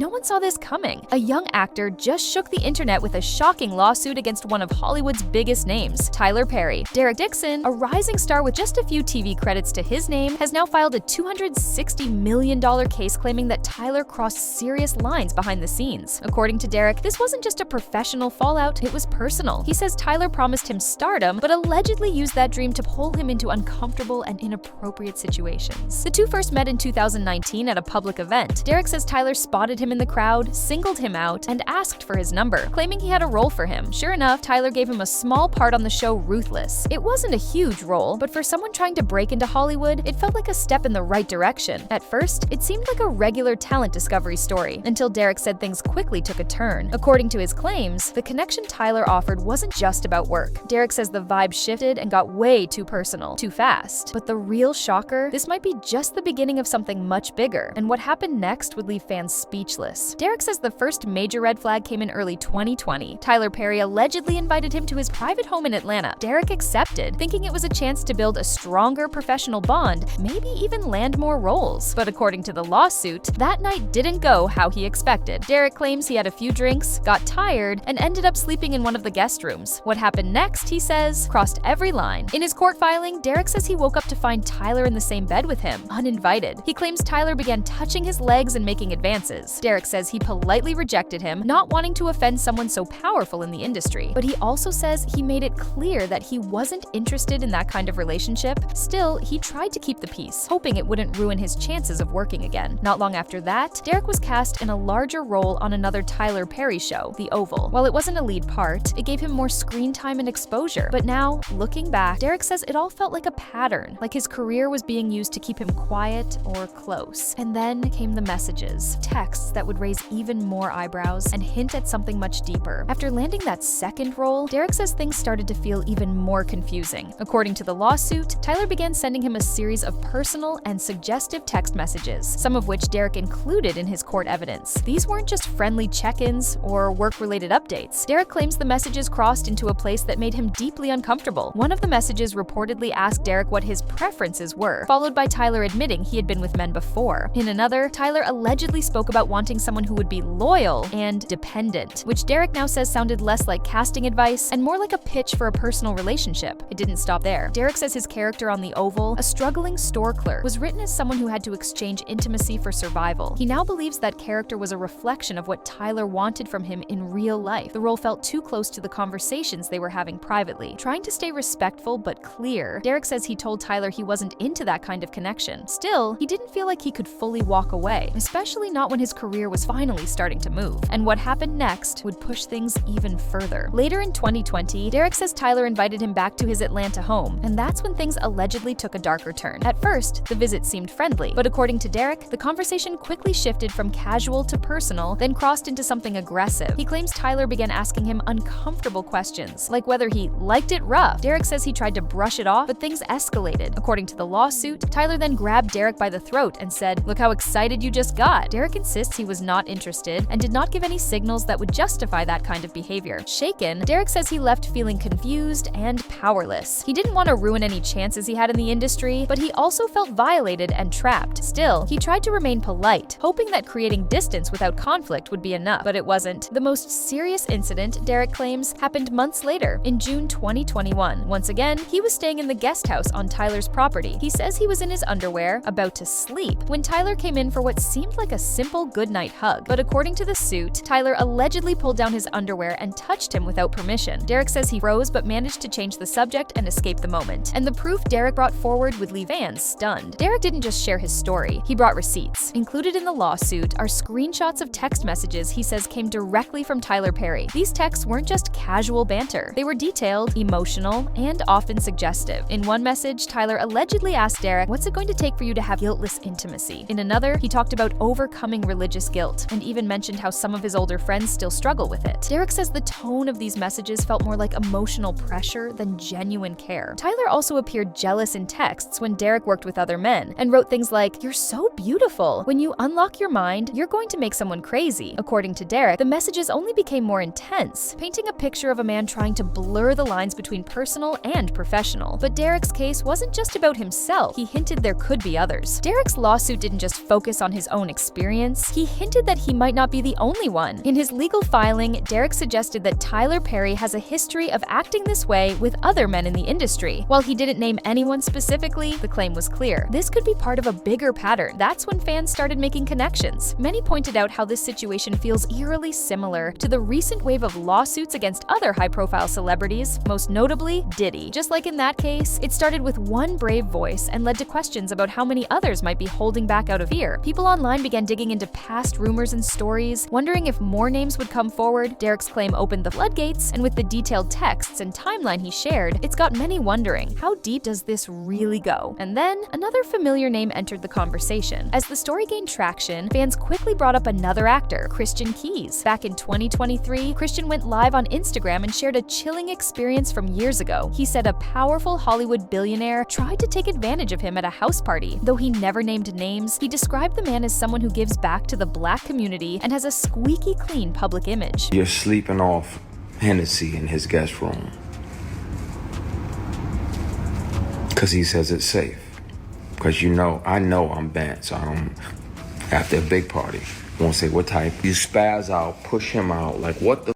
no one saw this coming. A young actor just shook the internet with a shocking lawsuit against one of Hollywood's biggest names, Tyler Perry. Derek Dixon, a rising star with just a few TV credits to his name, has now filed a $260 million case claiming that Tyler crossed serious lines behind the scenes. According to Derek, this wasn't just a professional fallout, it was personal. He says Tyler promised him stardom, but allegedly used that dream to pull him into uncomfortable and inappropriate situations. The two first met in 2019 at a public event. Derek says Tyler spotted him in the crowd, singled him out, and asked for his number, claiming he had a role for him. Sure enough, Tyler gave him a small part on the show Ruthless. It wasn't a huge role, but for someone trying to break into Hollywood, it felt like a step in the right direction. At first, it seemed like a regular talent discovery story, until Derek said things quickly took a turn. According to his claims, the connection Tyler offered wasn't just about work. Derek says the vibe shifted and got way too personal, too fast. But the real shocker, this might be just the beginning of something much bigger, and what happened next would leave fans speechless. Derek says the first major red flag came in early 2020. Tyler Perry allegedly invited him to his private home in Atlanta. Derek accepted, thinking it was a chance to build a stronger professional bond, maybe even land more roles. But according to the lawsuit, that night didn't go how he expected. Derek claims he had a few drinks, got tired, and ended up sleeping in one of the guest rooms. What happened next, he says, crossed every line. In his court filing, Derek says he woke up to find Tyler in the same bed with him, uninvited. He claims Tyler began touching his legs and making advances. Derek says he politely rejected him, not wanting to offend someone so powerful in the industry. But he also says he made it clear that he wasn't interested in that kind of relationship. Still, he tried to keep the peace, hoping it wouldn't ruin his chances of working again. Not long after that, Derek was cast in a larger role on another Tyler Perry show, The Oval. While it wasn't a lead part, it gave him more screen time and exposure. But now, looking back, Derek says it all felt like a pattern, like his career was being used to keep him quiet or close. And then came the messages, texts that would raise even more eyebrows and hint at something much deeper. After landing that second role, Derek says things started to feel even more confusing. According to the lawsuit, Tyler began sending him a series of personal and suggestive text messages, some of which Derek included in his court evidence. These weren't just friendly check-ins or work-related updates. Derek claims the messages crossed into a place that made him deeply uncomfortable. One of the messages reportedly asked Derek what his preferences were, followed by Tyler admitting he had been with men before. In another, Tyler allegedly spoke about wanting someone who would be loyal and dependent, which Derek now says sounded less like casting advice and more like a pitch for a personal relationship. It didn't stop there. Derek says his character on The Oval, a struggling store clerk, was written as someone who had to exchange intimacy for survival. He now believes that character was a reflection of what Tyler wanted from him in real life. The role felt too close to the conversations they were having privately. Trying to stay respectful but clear, Derek says he told Tyler he wasn't into that kind of connection. Still, he didn't feel like he could fully walk away, especially not when his career was finally starting to move. And what happened next would push things even further. Later in 2020, Derek says Tyler invited him back to his Atlanta home, and that's when things allegedly took a darker turn. At first, the visit seemed friendly, but according to Derek, the conversation quickly shifted from casual to personal, then crossed into something aggressive. He claims Tyler began asking him uncomfortable questions, like whether he liked it rough. Derek says he tried to brush it off, but things escalated. According to the lawsuit, Tyler then grabbed Derek by the throat and said, "Look how excited you just got." Derek insists he was not interested and did not give any signals that would justify that kind of behavior. Shaken, Derek says he left feeling confused and powerless. He didn't want to ruin any chances he had in the industry, but he also felt violated and trapped. Still, he tried to remain polite, hoping that creating distance without conflict would be enough, but it wasn't. The most serious incident, Derek claims, happened months later, in June 2021. Once again, he was staying in the guest house on Tyler's property. He says he was in his underwear, about to sleep, when Tyler came in for what seemed like a simple goodnight hug. But according to the suit, Tyler allegedly pulled down his underwear and touched him without permission. Derek says he froze but managed to change the subject and escape the moment. And the proof Derek brought forward would leave fans stunned. Derek didn't just share his story, he brought receipts. Included in the lawsuit are screenshots of text messages he says came directly from Tyler Perry. These texts weren't just casual banter. They were detailed, emotional, and often suggestive. In one message, Tyler allegedly asked Derek, "What's it going to take for you to have guiltless intimacy?" In another, he talked about overcoming religious guilt, and even mentioned how some of his older friends still struggle with it. Derek says the tone of these messages felt more like emotional pressure than genuine care. Tyler also appeared jealous in texts when Derek worked with other men, and wrote things like, "You're so beautiful. When you unlock your mind, you're going to make someone crazy." According to Derek, the messages only became more intense, painting a picture of a man trying to blur the lines between personal and professional. But Derek's case wasn't just about himself. He hinted there could be others. Derek's lawsuit didn't just focus on his own experience, he hinted hinted that he might not be the only one. In his legal filing, Derek suggested that Tyler Perry has a history of acting this way with other men in the industry. While he didn't name anyone specifically, the claim was clear. This could be part of a bigger pattern. That's when fans started making connections. Many pointed out how this situation feels eerily similar to the recent wave of lawsuits against other high-profile celebrities, most notably Diddy. Just like in that case, it started with one brave voice and led to questions about how many others might be holding back out of fear. People online began digging into past rumors and stories, wondering if more names would come forward. Derek's claim opened the floodgates, and with the detailed texts and timeline he shared, it's got many wondering, how deep does this really go? And then, another familiar name entered the conversation. As the story gained traction, fans quickly brought up another actor, Christian Keys. Back in 2023, Christian went live on Instagram and shared a chilling experience from years ago. He said a powerful Hollywood billionaire tried to take advantage of him at a house party. Though he never named names, he described the man as someone who gives back to the Black community and has a squeaky clean public image. You're sleeping off Hennessy in his guest room because he says it's safe. Because I know I'm bad, so I don't, after a big party, won't say what type. You spaz out, push him out, like what the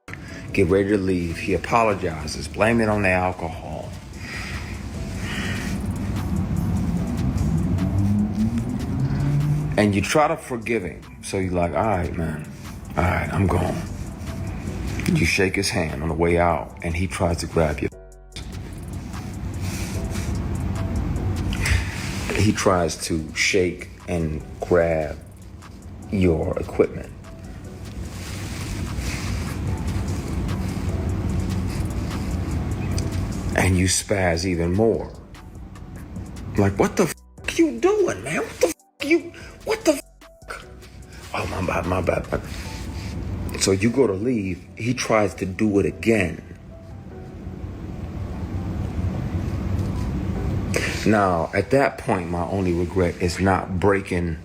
f***? Get ready to leave. He apologizes, blame it on the alcohol. And you try to forgive him. So you're like, all right, man, all right, I'm gone. You shake his hand on the way out, and he tries to grab you. He tries to shake and grab your equipment. And you spaz even more. Like, what the f*** you doing, man? What the f***? Oh, my bad. So you go to leave, he tries to do it again. Now, at that point, my only regret is not breaking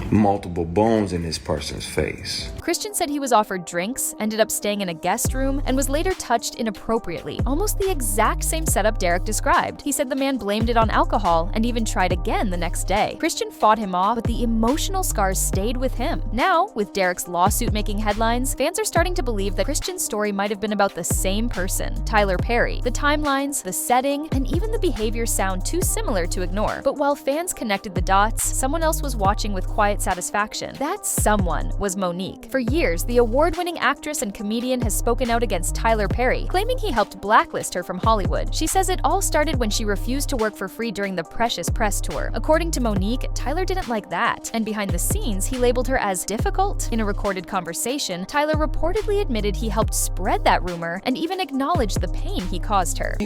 multiple bones in this person's face. Christian said he was offered drinks, ended up staying in a guest room, and was later touched inappropriately. Almost the exact same setup Derek described. He said the man blamed it on alcohol and even tried again the next day. Christian fought him off, but the emotional scars stayed with him. Now, with Derek's lawsuit making headlines, fans are starting to believe that Christian's story might have been about the same person, Tyler Perry. The timelines, the setting, and even the behavior sound too similar to ignore. But while fans connected the dots, someone else was watching with quiet satisfaction. That someone was Monique. For years, the award-winning actress and comedian has spoken out against Tyler Perry, claiming he helped blacklist her from Hollywood. She says it all started when she refused to work for free during the Precious Press tour. According to Monique, Tyler didn't like that, and behind the scenes, he labeled her as difficult. In a recorded conversation, Tyler reportedly admitted he helped spread that rumor and even acknowledged the pain he caused her.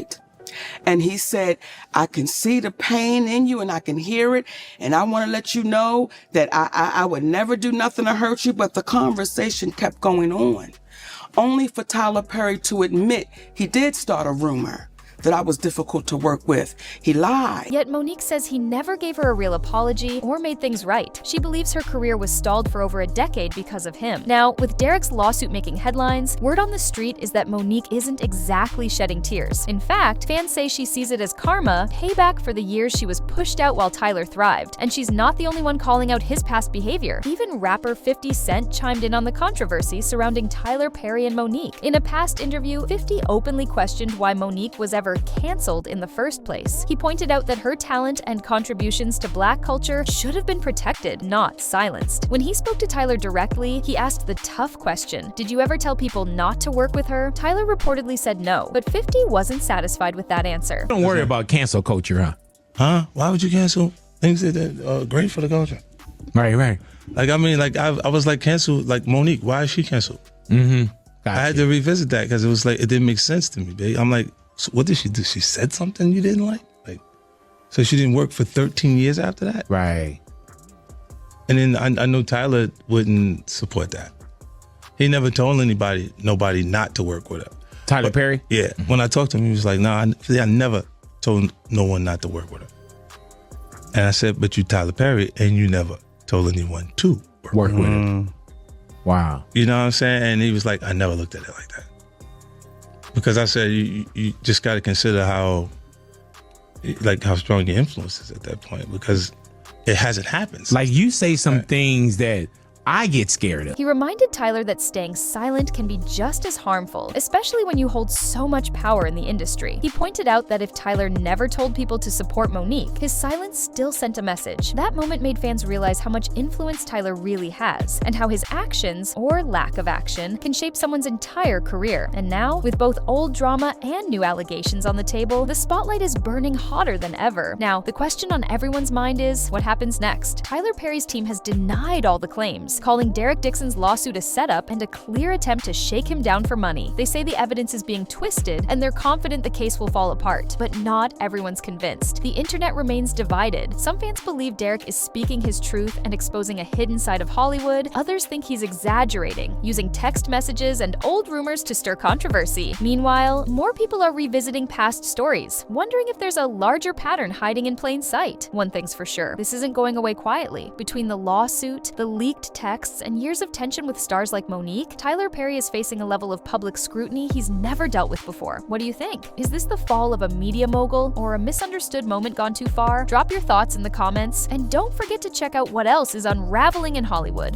And he said, I can see the pain in you and I can hear it. And I want to let you know that I would never do nothing to hurt you. But the conversation kept going on, only for Tyler Perry to admit he did start a rumor that I was difficult to work with. He lied. Yet Monique says he never gave her a real apology or made things right. She believes her career was stalled for over a decade because of him. Now, with Derek's lawsuit making headlines, word on the street is that Monique isn't exactly shedding tears. In fact, fans say she sees it as karma, payback for the years she was pushed out while Tyler thrived. And she's not the only one calling out his past behavior. Even rapper 50 Cent chimed in on the controversy surrounding Tyler Perry and Monique. In a past interview, 50 openly questioned why Monique was ever canceled in the first place. He pointed out that her talent and contributions to Black culture should have been protected, not silenced. When he spoke to Tyler directly, he asked the tough question, did you ever tell people not to work with her? Tyler reportedly said no, but 50 wasn't satisfied with that answer. Don't worry about cancel culture, huh? Huh? Why would you cancel things that are great for the culture? Right. Like, I mean, like, I was like, canceled, like, Monique, why is she canceled? Mm-hmm. I had to revisit that because it was like, it didn't make sense to me, babe. I'm like, so what did she do? She said something you didn't like? Like, so she didn't work for 13 years after that? Right. And then I know Tyler wouldn't support that. He never told nobody not to work with her. Tyler Perry? Yeah. Mm-hmm. When I talked to him, he was like, I never told no one not to work with her. And I said, but you Tyler Perry, and you never told anyone to work with her. Wow. You know what I'm saying? And he was like, I never looked at it like that. Because I said, you just got to consider how strong your influence is at that point. Because it hasn't happened. Like, you say some things that I get scared of. He reminded Tyler that staying silent can be just as harmful, especially when you hold so much power in the industry. He pointed out that if Tyler never told people to support Monique, his silence still sent a message. That moment made fans realize how much influence Tyler really has, and how his actions, or lack of action, can shape someone's entire career. And now, with both old drama and new allegations on the table, the spotlight is burning hotter than ever. Now, the question on everyone's mind is, what happens next? Tyler Perry's team has denied all the claims, calling Derek Dixon's lawsuit a setup and a clear attempt to shake him down for money. They say the evidence is being twisted, and they're confident the case will fall apart, but not everyone's convinced. The internet remains divided. Some fans believe Derek is speaking his truth and exposing a hidden side of Hollywood. Others think he's exaggerating, using text messages and old rumors to stir controversy. Meanwhile, more people are revisiting past stories, wondering if there's a larger pattern hiding in plain sight. One thing's for sure, this isn't going away quietly. Between the lawsuit, the leaked texts, and years of tension with stars like Monique, Tyler Perry is facing a level of public scrutiny he's never dealt with before. What do you think? Is this the fall of a media mogul, or a misunderstood moment gone too far? Drop your thoughts in the comments, and don't forget to check out what else is unraveling in Hollywood.